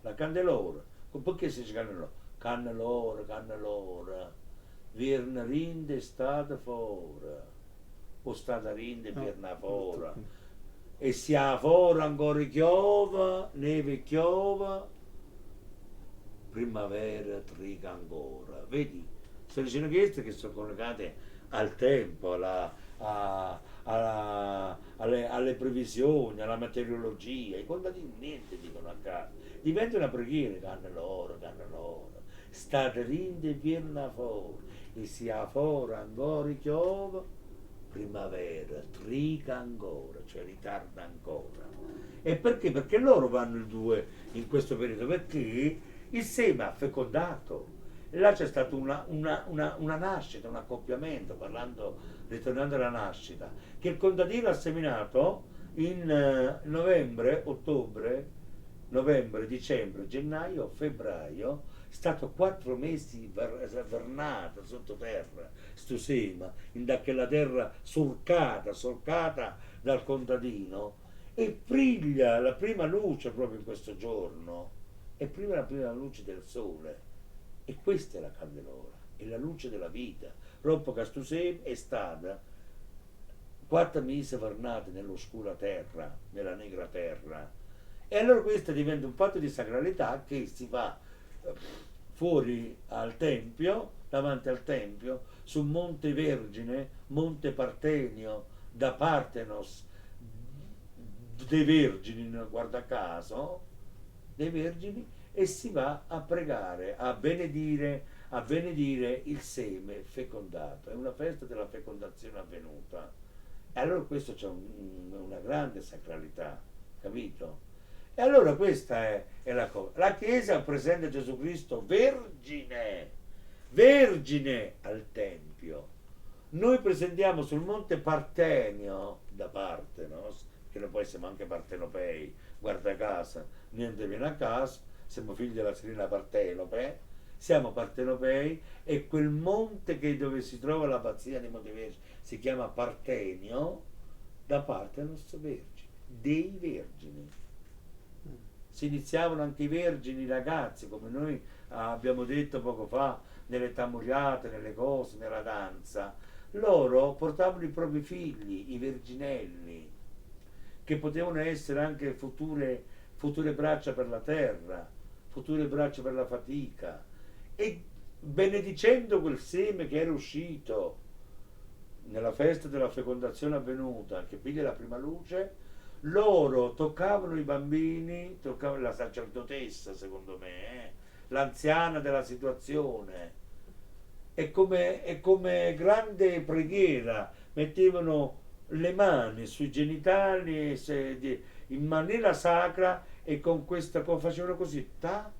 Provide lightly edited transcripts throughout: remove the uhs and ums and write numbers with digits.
la candelora. Perché si dice cannelora? Cannelora, cannelora, virna rinde stata fora, o stata rinde No, virna brutto fora, qui. e si ha fora ancora chiova, neve chiova, primavera triga ancora. Vedi, sono dicendo queste che sono collegate al tempo, alle previsioni, alla meteorologia. I contadini niente dicono a caso. Diventa una preghiera, canna loro, state rinde e virna fuori, e sia fuori ancora chiova, primavera, trica ancora, cioè ritarda ancora. E perché? Perché loro vanno il 2 in questo periodo? Perché il seme ha fecondato. E là c'è stata una nascita, un accoppiamento, ritornando alla nascita, che il contadino ha seminato in novembre, ottobre, novembre, dicembre, gennaio, febbraio, è stato 4 mesi vernato sottoterra, sto sema, in da quella terra solcata dal contadino, e brilla la prima luce proprio in questo giorno, e prima la prima luce del sole. E questa è la candelora, è la luce della vita. Roppo Castusem è stata 4 mesi vernate nell'oscura terra, nella negra terra. E allora questo diventa un fatto di sacralità che si fa fuori al Tempio, davanti al Tempio, su Monte Vergine, Monte Partenio, da Partenos, dei Vergini, guarda caso, dei Vergini, e si va a pregare, a benedire il seme fecondato. È una festa della fecondazione avvenuta. E allora questo c'è una grande sacralità, capito? E allora questa è la cosa. La Chiesa presenta Gesù Cristo vergine, vergine al Tempio. Noi presentiamo sul monte Partenio, da Partenos, che noi poi siamo anche partenopei, guarda casa, niente viene a caso, siamo figli della Serena Partenope, siamo partenopei, e quel monte dove si trova l'abbazia di Montevergine si chiama Partenio, da Partenos Vergine, dei vergini. Si iniziavano anche i vergini, i ragazzi, come noi abbiamo detto poco fa, nelle tamuriate, nelle cose, nella danza. Loro portavano i propri figli, i verginelli, che potevano essere anche future braccia per la terra, future braccia per la fatica, e benedicendo quel seme che era uscito nella festa della fecondazione avvenuta, che piglia la prima luce, loro toccavano i bambini, toccavano la sacerdotessa, secondo me, l'anziana della situazione, e come grande preghiera mettevano le mani sui genitali in maniera sacra, e con questa facevano così, ta,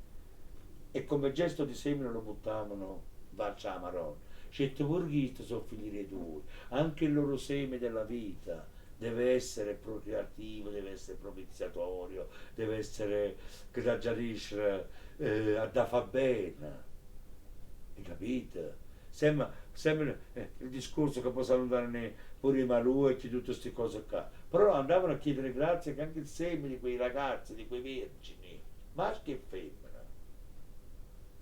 e come gesto di semine lo buttavano verso la Maronna. Certe purghiste sono figli dei due, anche il loro seme della vita deve essere procreativo, deve essere propiziatorio, deve essere che da giarisce da fa bene, hai capito? Sembra il discorso che possono andare pure i maluetti, tutte queste cose qua, però andavano a chiedere grazie che anche il seme di quei ragazzi, di quei vergini, maschi e femmine,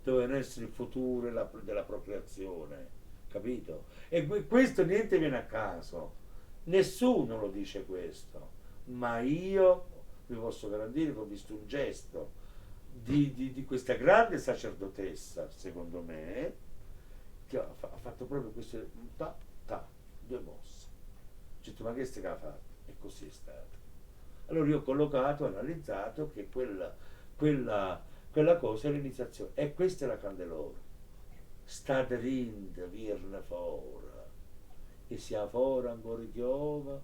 dovevano essere il futuro della procreazione, capito? E questo niente viene a caso, nessuno lo dice questo, ma io vi posso garantire che ho visto un gesto di questa grande sacerdotessa, secondo me, che ha fatto proprio queste ta, ta, due mosse. Ho detto, ma che stai che ha fatto? E così è stato. Allora io ho collocato, ho analizzato che quella cosa è l'iniziazione. E questa è la candelora. State rind, virne fora, e sia fora ancora chiova,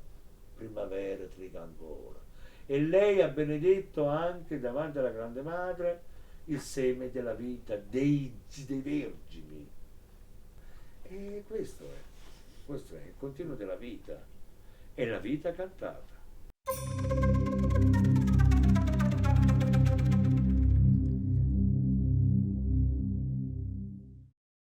primavera triga ancora. E lei ha benedetto anche davanti alla grande madre il seme della vita dei vergini. E questo è il continuo della vita, è la vita cantata.